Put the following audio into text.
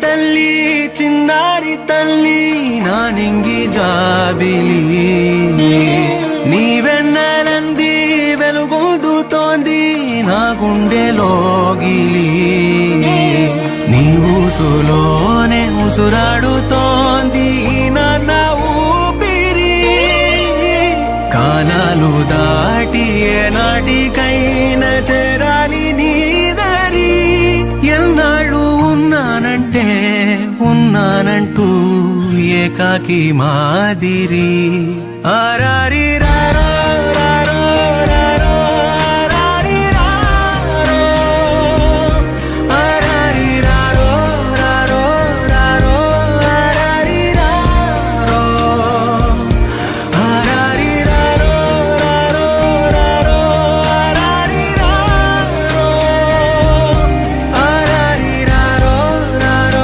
తల్లి చిన్నారి తల్లి నా నింగి జాబిలి నీవెన్నెలంది వెలుగొందుతోంది నా గుండెలోగిలి నీ ఊసులోనే ఉసురాడుతోంది నాన్న ఊపిరి కాలాలు దాటి ఏనాటికైనా చేరాలి నీ దరి ఎన్నాళ్ళు ఉన్నానంటూ ఏకాకి మాదిరి ఆరారి రారా